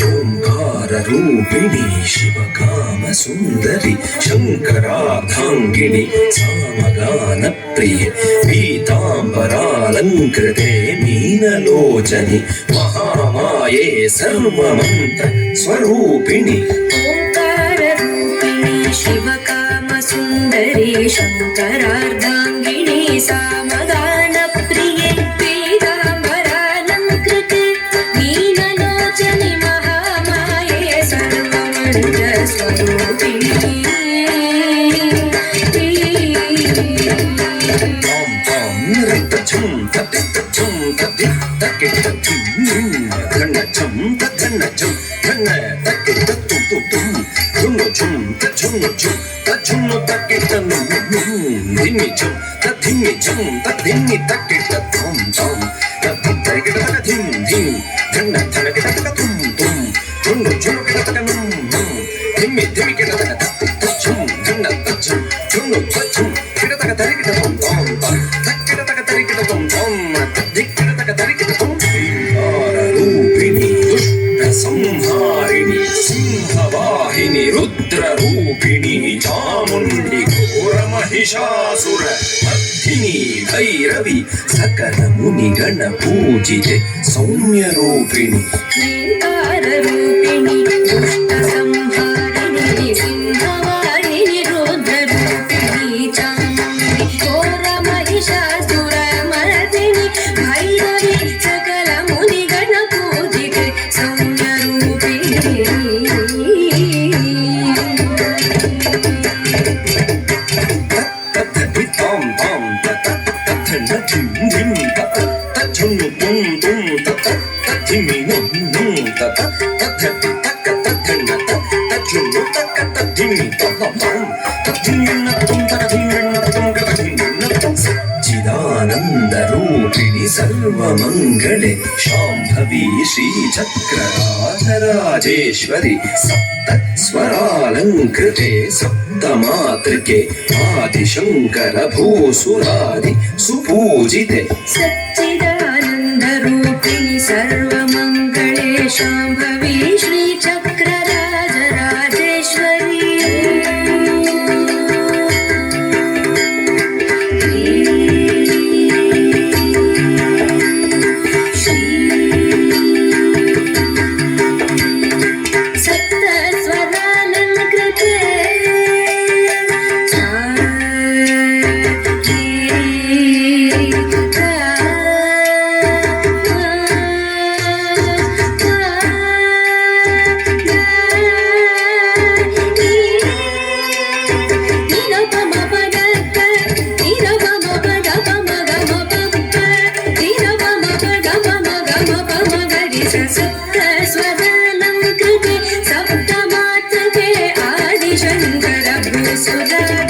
ఓంకారరూపిణి శివకామ సుందరి శంకరార్ధాంగిణి సామగాన ప్రియ పీతాంబరాలంకృతే మీనలోచని మహామాయే సర్వమంత్ర స్వరూపిణి ఓంకారరూపిణి శివకామ సుందరి శంకరార్ధాంగిణి సామగాన ప్రియే పీతాంబరాలంకృతే మీనలోచని మహామాయే సర్వమంత్ర స్వరూపిణి సంహారిణి సింహవాహిని రుద్రరూపిణి చాముండి ఘోరమహిషాసుర మర్దిని భైరవి సకల మునిగణ పూజితే సౌమ్యరూపిణి ఓంకారరూపిణి దుష్ట సంహారిణి సింహవాహిని రుద్రరూపిణి చాముండి ఘోర మహిషాసుర మర్దిని భైరవి సకల మునిగణ పూజితే చిదానందరూపిణి సర్వమంగళే శాంభవి శ్రీచక్రరాజరాజేశ్వరి సప్త స్వరాలంకృతే సప్తమాతృకే ఆదిశంకర భూసురాది సుపూజితే సచ్చిదానందరూపిణి సర్వమంగళే శాంభవి శ్రీచక్రరాజరాజేశ్వరి సప్తమాతృకే ఆదిశంకర భూసురాది